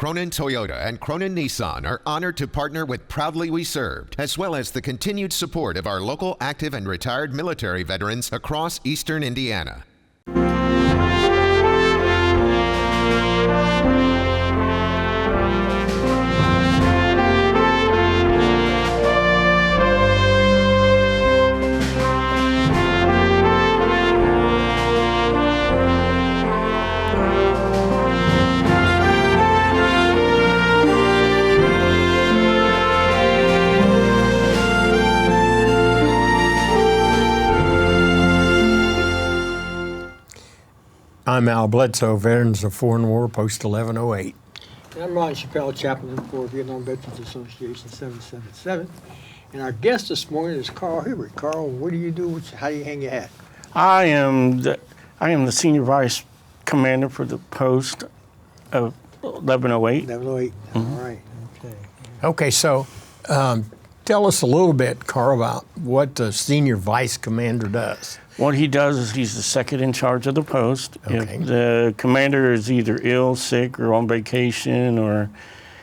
Cronin Toyota and Cronin Nissan are honored to partner with Proudly We Served, as well as the continued support of our local active and retired military veterans across eastern Indiana. I'm Al Bledsoe, Veterans of Foreign War, Post 1108. And I'm Ron Chappell, Chaplain for Vietnam Veterans Association 777. And our guest this morning is Carl Hibbard. Carl, what do you do? How do you hang your hat? I am the Senior Vice Commander for the post of 1108. 1108, all right, okay. Okay, so tell us a little bit, Carl, about what the Senior Vice Commander does. What he does is he's the second in charge of the post. Okay. If the commander is either ill, sick, or on vacation, or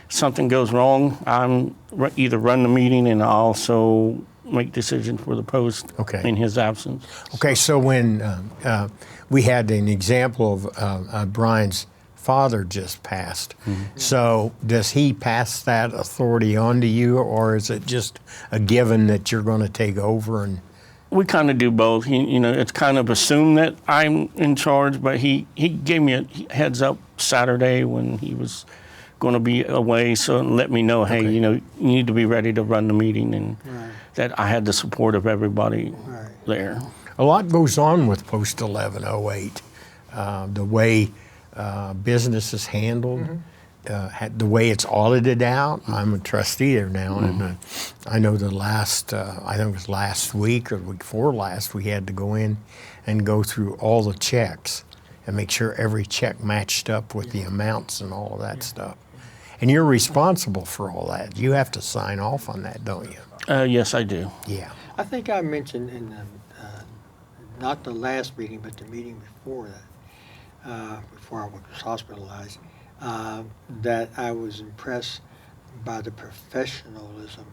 something goes wrong, I'm either run the meeting and I also make decisions for the post in his absence. Okay, so when we had an example of Brian's father just passed, so does he pass that authority on to you, or is it just a given that you're going to take over? And we kind of do both. It's kind of assumed that I'm in charge, but he gave me a heads up Saturday when he was going to be away, so let me know, hey, you need to be ready to run the meeting, and that I had the support of everybody there. A lot goes on with Post 1108. The way business is handled, the way it's audited out. I'm a trustee there now, and I know the last, I think it was last week or the week before last, we had to go in and go through all the checks and make sure every check matched up with the amounts and all of that stuff. And you're responsible for all that. You have to sign off on that, don't you? Yes, I do. Yeah. I think I mentioned in not the last meeting, but the meeting before that, before I was hospitalized, that I was impressed by the professionalism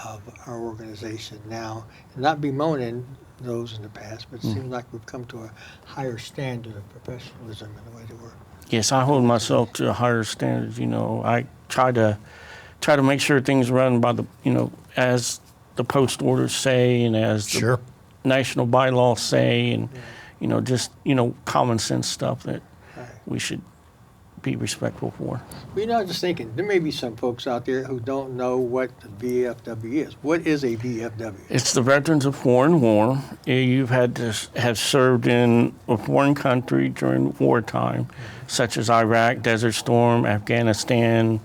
of our organization now, not bemoaning those in the past, but it seems like we've come to a higher standard of professionalism in the way they work. Yes, I hold myself to a higher standard. I try to make sure things run by the, as the post orders say, and as the national bylaws say, and just common sense stuff that we should be respectful for. Well, I was just thinking, there may be some folks out there who don't know what the VFW is. What is a VFW? It's the Veterans of Foreign War. You've had to have served in a foreign country during wartime, such as Iraq, Desert Storm, Afghanistan,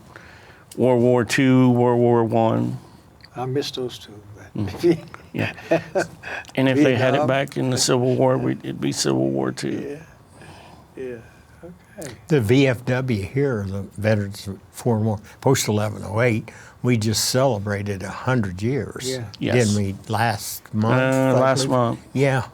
World War II, World War I. I missed those two. But yeah. And if they had it back in the Civil War, it'd be Civil War II. Yeah. The VFW here, the Veterans of Foreign War, Post 1108, we just celebrated 100 years. Yeah. Yes. Didn't we last month? Last month. Yeah.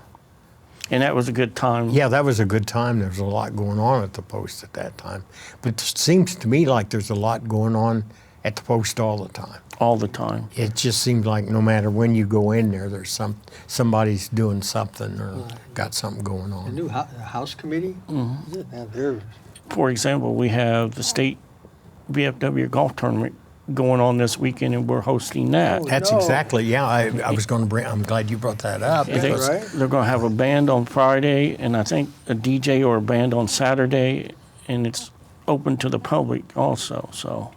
And that was a good time. Yeah, that was a good time. There was a lot going on at the Post at that time. But it seems to me like there's a lot going on at the Post all the time. All the time. It just seems like no matter when you go in there, there's somebody's doing something or got something going on. The new House Committee? Is it? Now they're... For example, we have the state VFW golf tournament going on this weekend, and we're hosting that. That's exactly, I was going to bring, I'm glad you brought that up. They're going to have a band on Friday, and I think a DJ or a band on Saturday, and it's open to the public also, so.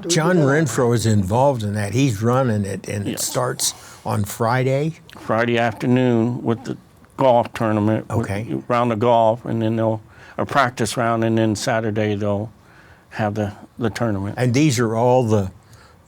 John Renfro is involved in that. He's running it, and it starts on Friday? Friday afternoon with the golf tournament. Okay. Round of golf, and then they'll, a practice round, and then Saturday they'll have the tournament. And these are all the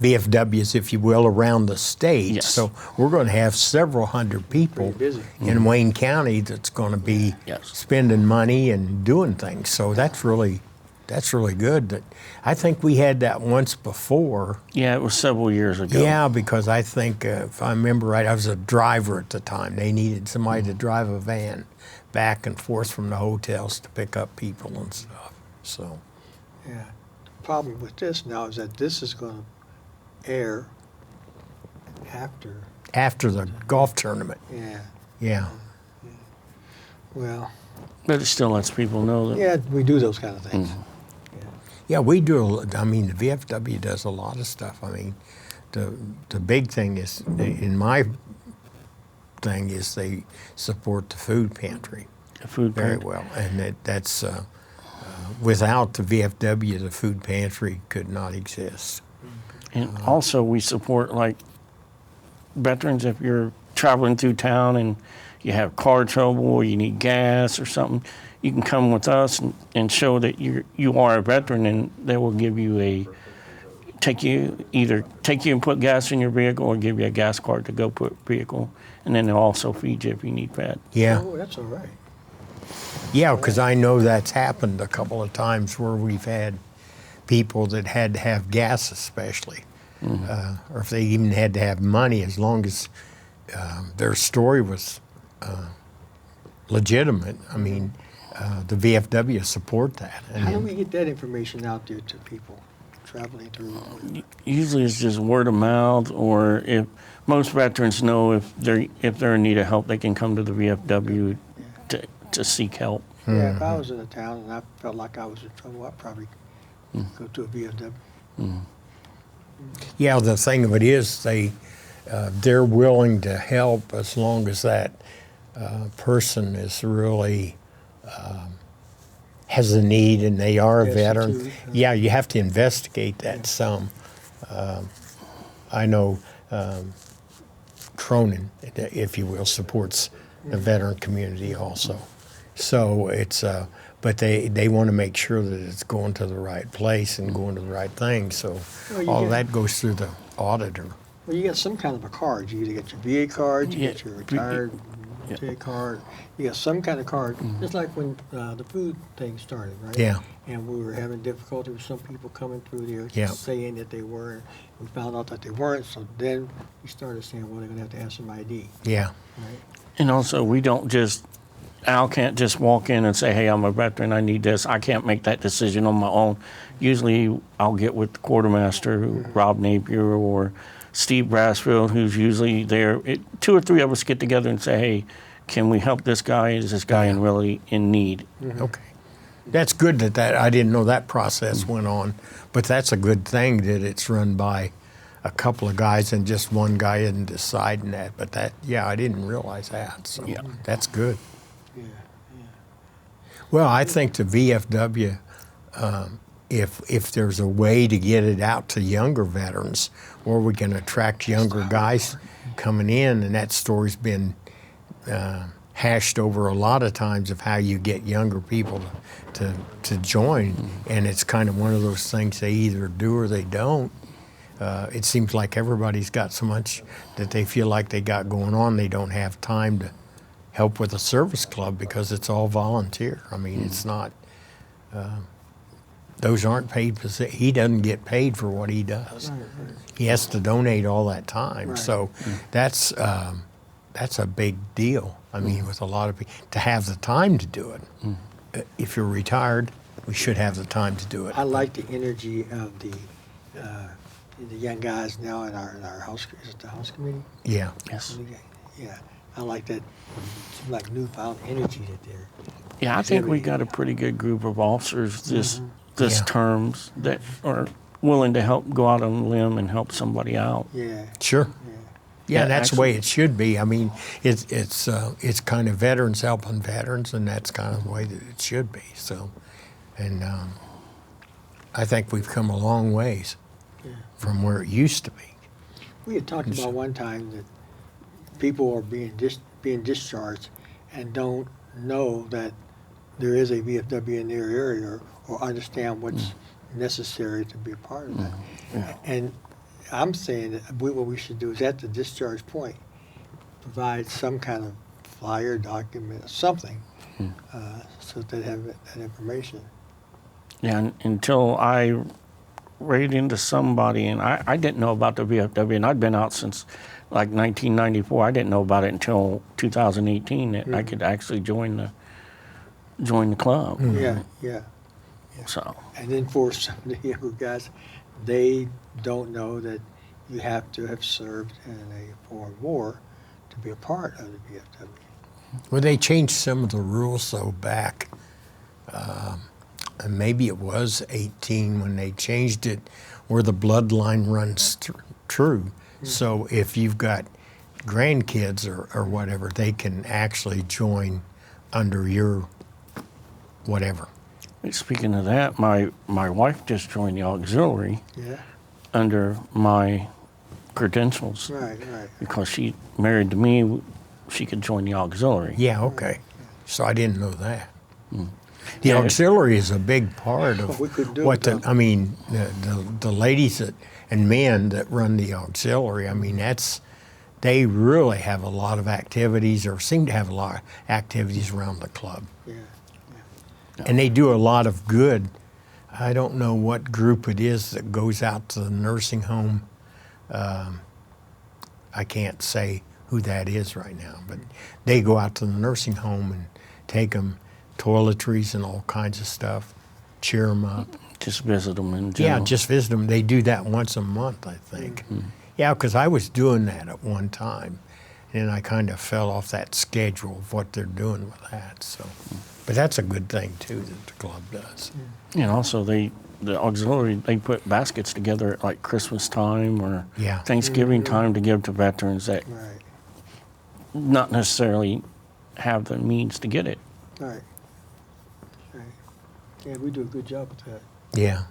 VFWs, if you will, around the state. Yes. So we're going to have several hundred people in Wayne County that's going to be spending money and doing things. So that's really good. I think we had that once before. Yeah, it was several years ago. Yeah, because I think, if I remember right, I was a driver at the time. They needed somebody to drive a van back and forth from the hotels to pick up people and stuff. So. Yeah. problem with this now is that this is going to air After the golf tournament. yeah. Yeah. Well, But it still lets people know that. yeah, we do those kind of things. Yeah, we do. I mean, the VFW does a lot of stuff. I mean, the big thing is, in my thing, is they support the food pantry The food very bank. well, and that's without the VFW, the food pantry could not exist. And also, we support like veterans if you're traveling through town and you have car trouble or you need gas or something. You can come with us and show that you are a veteran, and they will give you take you and put gas in your vehicle, or give you a gas card to go put vehicle, and then they'll also feed you if you need fed. Yeah, Oh, that's all right. yeah, because I know that's happened a couple of times where we've had people that had to have gas, especially, or if they even had to have money, as long as their story was legitimate. I mean, the VFW support that. And How do we get that information out there to people traveling through? Usually, it's just word of mouth, or if most veterans know if they're in need of help, they can come to the VFW to seek help. Yeah, if I was in a town and I felt like I was in trouble, I'd probably go to a VFW. Yeah, the thing of it is, they're willing to help as long as that person is really has a need and they are a Yes, veteran. too. Yeah, you have to investigate that some. I know Cronin, if you will, supports the veteran community also. So it's, but they want to make sure that it's going to the right place and going to the right thing. So Well, you all get- that goes through the auditor. Well, you get some kind of a card. You either get your VA card, you Yeah, get your retired VA card. You get some kind of card, just like when the food thing started, right? Yeah. And we were having difficulty with some people coming through there Yeah. saying that they were. We found out that they weren't, so then we started saying, well, they're going to have to have some ID, Yeah. right? And also, Al can't just walk in and say, hey, I'm a veteran, I need this. I can't make that decision on my own. Usually, I'll get with the quartermaster, Rob Napier, or Steve Brassfield, who's usually there. Two or three of us get together and say, hey, can we help this guy? Is this guy really in need? Okay. That's good that I didn't know that process went on, but that's a good thing that it's run by a couple of guys and just one guy isn't deciding that. But I didn't realize that. So Yeah. that's good. Yeah. Well, I think the VFW, if there's a way to get it out to younger veterans, or we can attract younger guys coming in, and that story's been hashed over a lot of times of how you get younger people to join, and it's kind of one of those things they either do or they don't. It seems like everybody's got so much that they feel like they got going on, they don't have time to help with a service club because it's all volunteer. I mean, it's not, those aren't paid, he doesn't get paid for what he does. Right, right. He has to donate all that time. Right. So that's a big deal. I mean, with a lot of people, to have the time to do it. If you're retired, we should have the time to do it. I like the energy of the young guys now in our house. Is it the house committee? Yeah. Yes. Yeah, I like that. It's like newfound energy that they're. Yeah, I think we got a pretty good group of officers this Yeah. terms that are willing to help go out on a limb and help somebody out. Yeah. Sure. Yeah. Yeah, Yeah, that's the way actually- it should be. I mean, it's kind of veterans helping veterans, and that's kind of the way that it should be. So, and I think we've come a long ways Yeah. from where it used to be. We had talked about one time that people are being discharged and don't know that there is a VFW in their area or understand what's necessary to be a part of that. And I'm saying that what we should do is at the discharge point, provide some kind of flyer, document, or something, so that they have that information. Yeah, until I ran into somebody, and I didn't know about the VFW, and I'd been out since like 1994. I didn't know about it until 2018 that I could actually join the club. Yeah, yeah. So, And then for some of the younger guys, they don't know that you have to have served in a Foreign War to be a part of the VFW. Well, they changed some of the rules though back, and maybe it was 18 when they changed it, where the bloodline runs true. Mm-hmm. So if you've got grandkids or whatever, they can actually join under your whatever. speaking of that, my wife just joined the auxiliary Yeah, under my credentials right. because she married to me. She could join the auxiliary. Yeah, okay. So I didn't know that. The Yeah. auxiliary is a big part of We couldn't do what it the, without- I mean, the ladies that, and men that run the auxiliary, I mean, they really have a lot of activities or seem to have a lot of activities around the club. Yeah. And they do a lot of good. I don't know what group it is that goes out to the nursing home. I can't say who that is right now, but they go out to the nursing home and take them toiletries and all kinds of stuff, cheer them up. Just visit them in Yeah, general. just visit them. They do that once a month, I think. Yeah, because I was doing that at one time, and I kind of fell off that schedule of what they're doing with that. So, but that's a good thing too that the club does. And also, the auxiliary, they put baskets together at like Christmas time or Yeah. Thanksgiving time to give to veterans that Right. not necessarily have the means to get it. Right. Yeah, we do a good job with that. Yeah.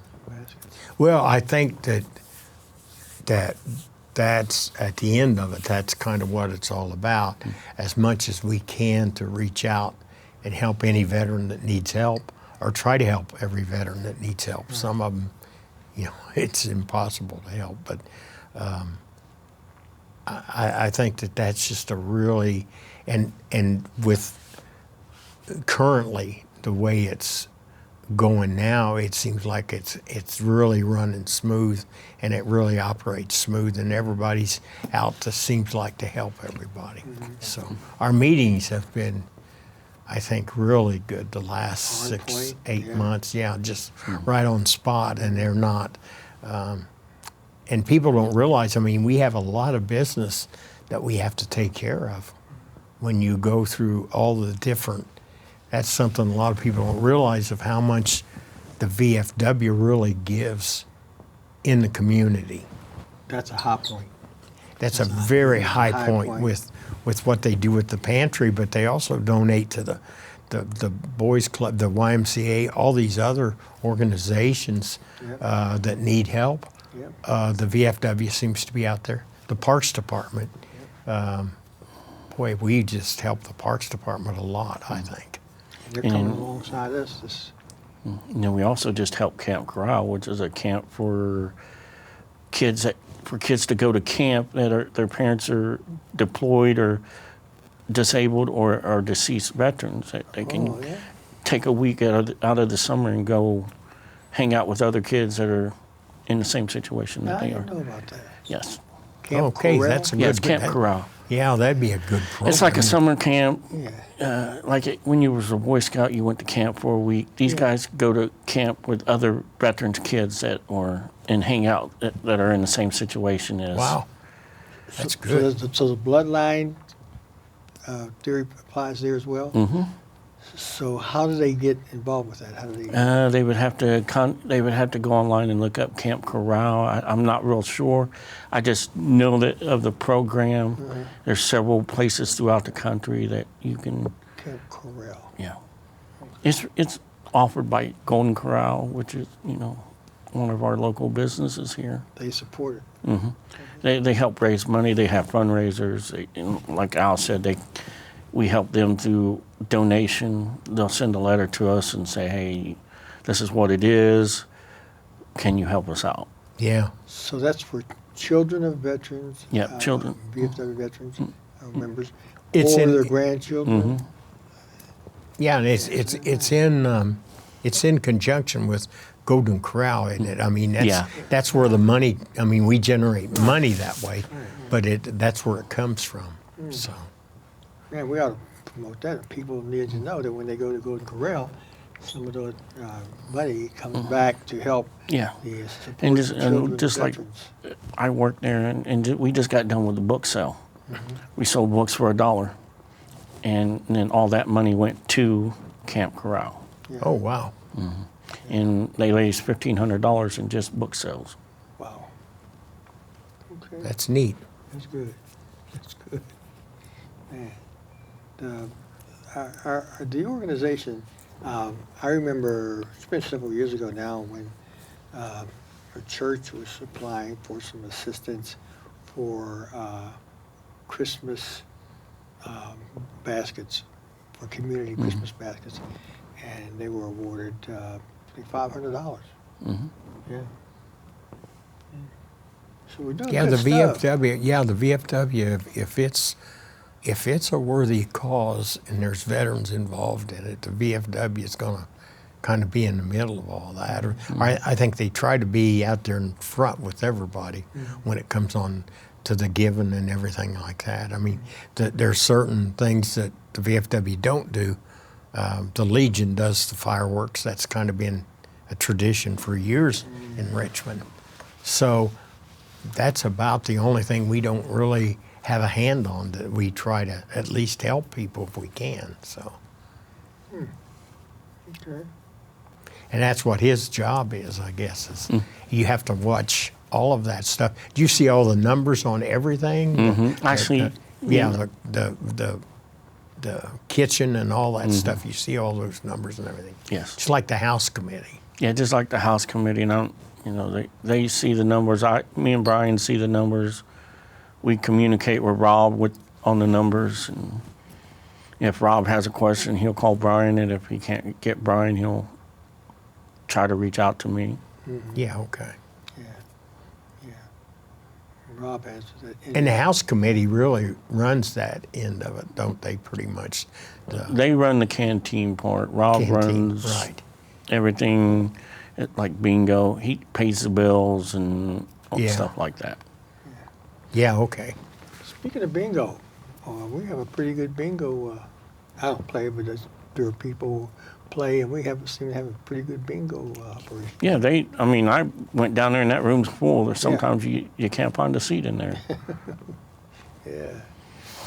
Well, I think that's at the end of it. That's kind of what it's all about. As much as we can to reach out and help any veteran that needs help, or try to help every veteran that needs help. Some of them, it's impossible to help, but I think that's just a really and with currently the way it's going now, it seems like it's really running smooth, and it really operates smooth, and everybody's out to seems like to help everybody. So our meetings have been, I think, really good the last On 6, point, 8 yeah. months. Yeah, just right on spot, and they're not. And people don't realize. I mean, we have a lot of business that we have to take care of. When you go through all the different, that's something a lot of people don't realize of how much the VFW really gives in the community. That's a high point. That's a very high high point point. with what they do with the pantry, but they also donate to the boys club, the YMCA, all these other organizations Yep. that need help. Yep. The VFW seems to be out there. The Parks Department, boy, we just help the Parks Department a lot, I think. And they're coming And- alongside us. This, We also just help Camp Corral, which is a camp for kids to go to camp that their parents are deployed or disabled or are deceased veterans. That they can Oh, yeah. take a week out of the summer and go hang out with other kids that are in the same situation that I they didn't know are. about that. Yes. Camp Okay, Corral? that's a Yeah, good. it's Camp Corral. Yeah, that'd be a good program. It's like a summer camp. Yeah. When you was a Boy Scout, you went to camp for a week. These guys go to camp with other veterans' kids and hang out that are in the same situation as. Wow, that's So, good. so the bloodline theory applies there as well. Mm-hmm. So how do they get involved with that? How do they? They would have to go online and look up Camp Corral. I'm not real sure. I just know that of the program. There's several places throughout the country that you can. Camp Corral. Yeah. It's offered by Golden Corral, which is one of our local businesses here. They support it. They help raise money. They have fundraisers. Like Al said, we help them through donation. They'll send a letter to us and say, "Hey, this is what it is. Can you help us out?" Yeah, So that's for children of veterans. Yeah, children. VFW veterans members. It's or in- their grandchildren. yeah, and it's in conjunction with Golden Corral, isn't it? I mean, that's where the money. I mean, we generate money that way, but that's where it comes from. So Man, we ought to promote that. People need to know that when they go to Golden Corral, some of the money comes back to help Yeah. the support And the just, children and just of like veterans. I worked there, and we just got done with the book sale. Mm-hmm. We sold books for $1, and then all that money went to Camp Corral, Yeah. Oh, wow. and they raised $1,500 in just book sales. Wow. Okay. That's neat. That's good. That's good. Man, the organization, I remember, it's been several years ago now, when a church was applying for some assistance for Christmas baskets, for community Christmas baskets, and they were awarded I think $500. Yeah. So we're doing Yeah, good the stuff. VFW. Yeah, the VFW. If it's a worthy cause and there's veterans involved in it, the VFW is going to kind of be in the middle of all that. Or I think they try to be out there in front with everybody when it comes on to the giving and everything like that. I mean, there's certain things that the VFW don't do. The Legion does the fireworks. That's kind of been a tradition for years in Richmond. So that's about the only thing we don't really have a hand on, that we try to at least help people if we can. So, Okay. and that's what his job is, I guess. Is you have to watch all of that stuff. Do you see all the numbers on everything? I see. Yeah, the kitchen and all that stuff. You see all those numbers and everything. Yes. It's like the House Committee. Yeah, just like the House Committee, and I don't, they see the numbers. Me and Brian see the numbers. We communicate with Rob on the numbers, and if Rob has a question, he'll call Brian, and if he can't get Brian, he'll try to reach out to me. Yeah, okay. Yeah. Yeah. Rob answers it. And the House Committee really runs that end of it, don't they, pretty much? They run the canteen part. Rob Canteen, runs right. everything, like bingo. He pays the bills and Yeah. stuff like that. Yeah, okay. Speaking of bingo, we have a pretty good bingo. I don't play, but there are people who play, and we seem to have a pretty good bingo operation. Yeah, I went down there and that room's full. There's sometimes you can't find a seat in there. Yeah.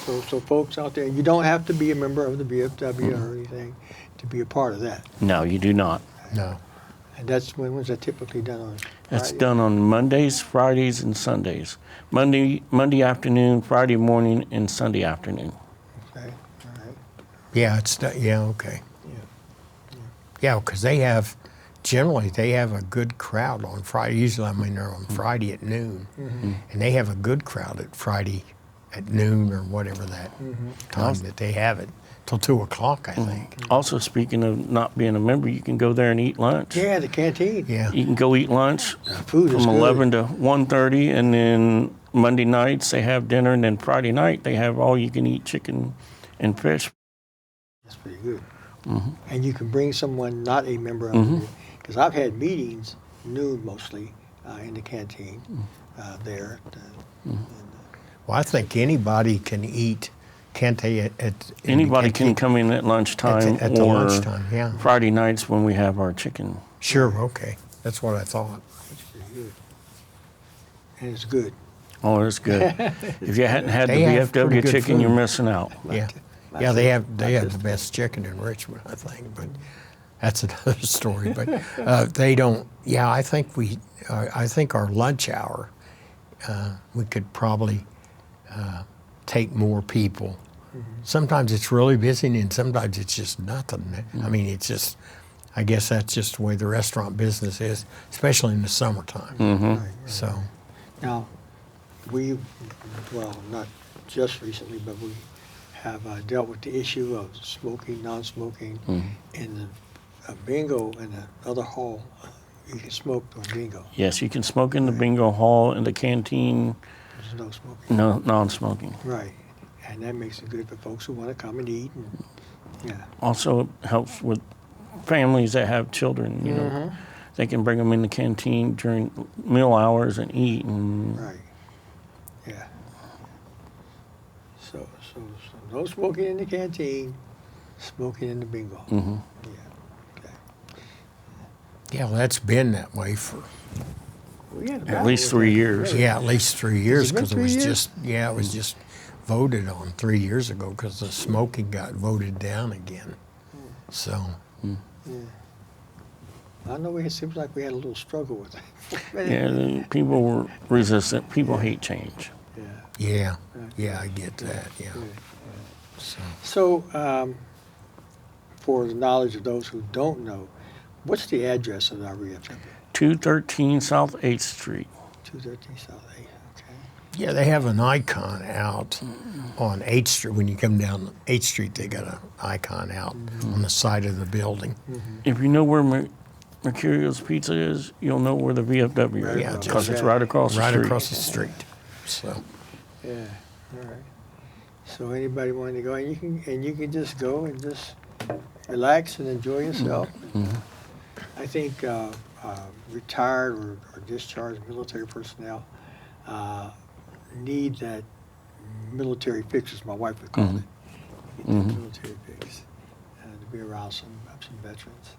So folks out there, you don't have to be a member of the BFW or anything to be a part of that. No, you do not. No. And when's that typically done on? It's Friday? done on Mondays, Fridays, and Sundays. Monday afternoon, Friday morning, and Sunday afternoon. Okay. All right. Yeah, yeah, okay. Yeah. Yeah, because generally they have a good crowd on Friday. Usually, they're on Friday at noon. And they have a good crowd at Friday at noon or whatever that time that they have it, till 2 o'clock, I think. Also, speaking of not being a member, you can go there and eat lunch. Yeah, the canteen. Yeah. You can go eat lunch Food is from good. 11 to 1:30, and then Monday nights they have dinner, and then Friday night they have all-you-can-eat chicken and fish. That's pretty good. And you can bring someone not a member of it, because I've had meetings, noon mostly, in the canteen there. Well, I think anybody can eat, can't they? in the Anybody can canteen? come in at lunchtime At the or lunchtime, yeah. Friday nights when we have our chicken. Sure, okay. That's what I thought. That's pretty good. And it's good. Oh, it's good. If you hadn't had the They have pretty VFW good chicken, you're food. missing out. Yeah. Not Yeah, just- they not have just the best chicken in Richmond, I think, but that's another story. But they don't. Yeah, I think I think our lunch hour, we could probably take more people. Sometimes it's really busy, and sometimes it's just nothing. I mean, it's just. I guess that's just the way the restaurant business is, especially in the summertime. Right, right. So, Now, not just recently, but we have dealt with the issue of smoking, non-smoking in the bingo and the other hall. You can smoke on bingo. Yes, you can smoke in the bingo hall, in the canteen, There's no smoking. no non-smoking. Right. And that makes it good for folks who want to come and eat. And, yeah. Also helps with families that have children, you know. They can bring them in the canteen during meal hours and eat. And Right. Yeah. So no smoking in the canteen, smoking in the bingo. Yeah. Okay. Yeah, well, that's been that way for, We had a At battle least with 3 that. years. yeah, at least 3 years, been because it 3 was years? just, it was just voted on 3 years ago, because the smoking got voted down again. So, I know it seems like we had a little struggle with that. Yeah, the people were resistant. People hate change. Yeah. yeah, I get that, yeah. So, So, for the knowledge of those who don't know, what's the address of our VFW? 213 South 8th Street. 213 South 8. Okay. yeah, they have an icon out on 8th Street. When you come down 8th Street, they got an icon out on the side of the building. If you know where Mercurio's Pizza is, you'll know where the VFW Right is. Yeah, Because just it's right across the Right street. across the street. So, Yeah. All right. So anybody wanting to go, and you can just go and just relax and enjoy yourself. I think retired or discharged military personnel need that military fix, as my wife would call it. Get that military fix to be around some veterans.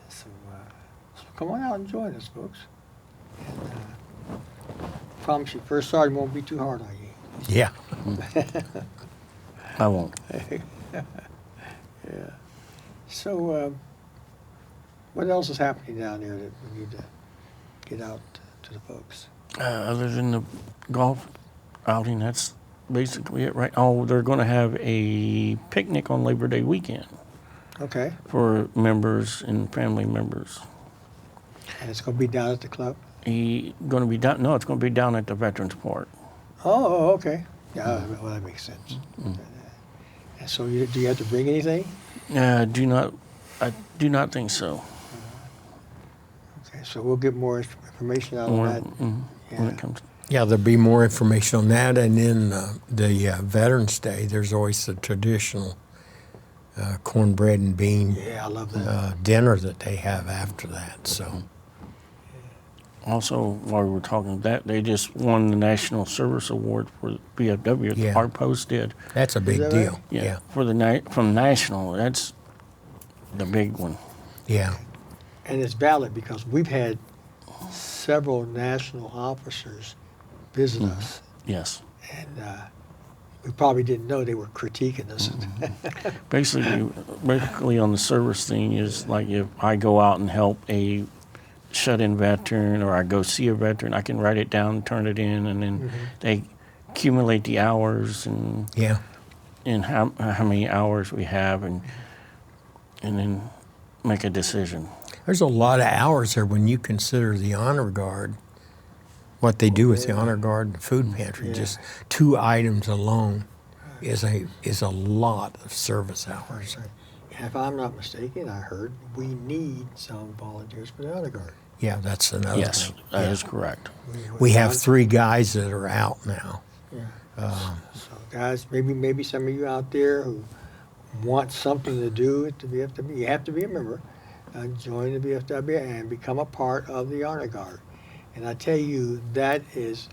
So, so come on out and join us, folks. And, promise you, first sergeant won't be too hard on you. yeah. I won't. Yeah. So, what else is happening down there that we need to get out to the folks? Other than the golf outing, that's basically it, right? Oh, they're going to have a picnic on Labor Day weekend Okay. for members and family members. And it's going to be down at the club? Going to be down? No, it's going to be down at the Veterans Park. Oh, okay. Yeah, well, that makes sense. And so, do you have to bring anything? I do not think so. Okay, so we'll get more information out Or, on that. when Yeah. it comes. Yeah, there'll be more information on that. And then the Veterans Day, there's always the traditional cornbread and bean Yeah, I love that. dinner that they have after that. So, Also, while we were talking that, they just won the National Service Award for BFW. Yeah. Our post did. that's a big that deal. right? Yeah. For the from National, that's the big one. Yeah. And it's valid because we've had several national officers visit us, Yes. and we probably didn't know they were critiquing us. Basically on the service thing is like if I go out and help a shut-in veteran or I go see a veteran, I can write it down, turn it in, and then they accumulate the hours and Yeah. how many hours we have and then make a decision. There's a lot of hours there when you consider the honor guard, what they do with the honor guard and food pantry. Yeah. Just 2 items alone is a lot of service hours. And if I'm not mistaken, I heard we need some volunteers for the honor guard. Yeah, that's another Yes, thing. that Yeah. is correct. We have 3 guys that are out now. So guys, maybe some of you out there who want something to do at the VFW, you have to be a member. Join the VFW and become a part of the honor guard. And I tell you, that is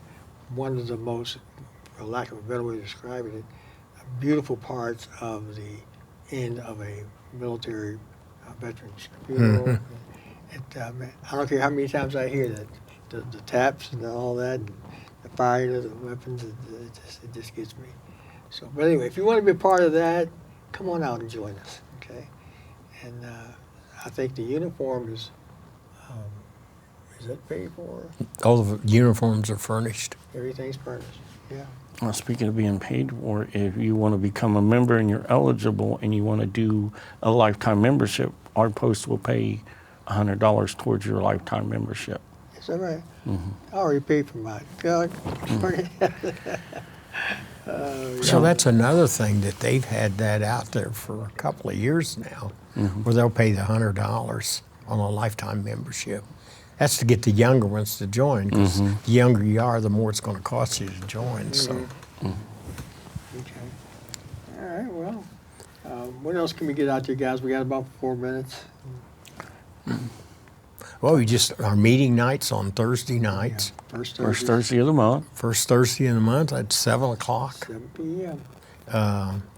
one of the most, for lack of a better way of describing it, beautiful parts of the end of a military veteran's funeral. I don't care how many times I hear that, the taps and all that, and the firing of the weapons, it just gets me. So, but anyway, if you want to be a part of that, come on out and join us, okay? And I think the uniform is that paid for? All the uniforms are furnished. Everything's furnished, yeah. Well, speaking of being paid for, if you want to become a member and you're eligible and you want to do a lifetime membership, our post will pay $100 towards your lifetime membership. Is that right? I already paid for mine. God, So that's another thing that they've had that out there for a couple of years now, where they'll pay the $100 on a lifetime membership. That's to get the younger ones to join, because the younger you are, the more it's going to cost you to join. So, Okay. All right, well, what else can we get out there, guys? We got about 4 minutes. well, our meeting nights on Thursday nights. First First Thursday of the month. First Thursday in the month at 7 o'clock. 7 p.m.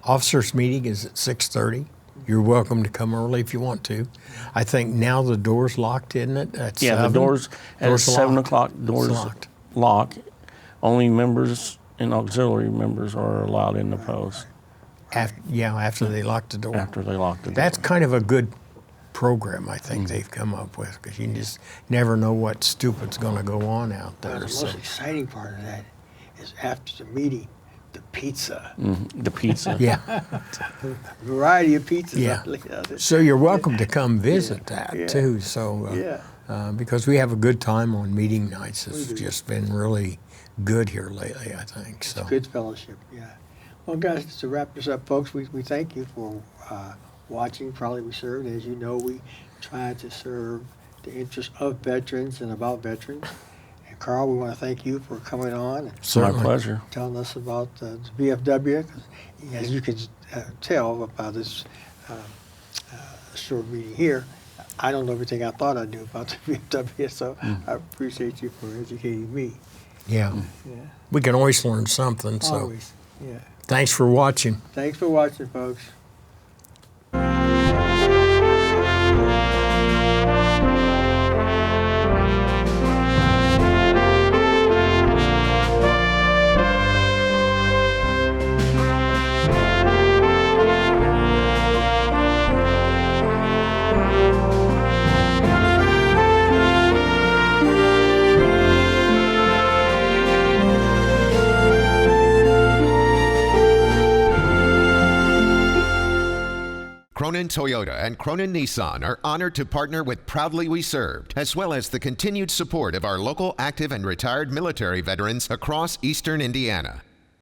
Officers meeting is at 6:30. You're welcome to come early if you want to. I think now the door's locked, isn't it? At Yeah, 7? the doors at Door's 7 locked. o'clock. It's Doors locked. lock. Only members and auxiliary members are allowed in the post After they lock the door. after they lock the door. That's kind of a good program I think they've come up with, because you just never know what stupid's going to go on out Well, there. the So. most exciting part of that is after the meeting, the pizza. The pizza. Yeah. Variety of pizzas. Yeah. So you're welcome to come visit that Yeah. too. So because we have a good time on meeting nights. It's We do. just been really good here lately, I think. So Good fellowship, yeah. Well, guys, to wrap this up, folks, we thank you for watching Proudly We Serve. As you know, we try to serve the interests of veterans and about veterans. And Carl, we want to thank you for coming on and My certainly. pleasure. telling us about the VFW. 'Cause as you can tell about this short meeting here, I don't know everything I thought I knew about the VFW, so I appreciate you for educating me. Yeah. Yeah, We can always learn something. So always. Yeah. thanks for watching. Thanks for watching, folks. Cronin Toyota and Cronin Nissan are honored to partner with Proudly We Served, as well as the continued support of our local active and retired military veterans across eastern Indiana.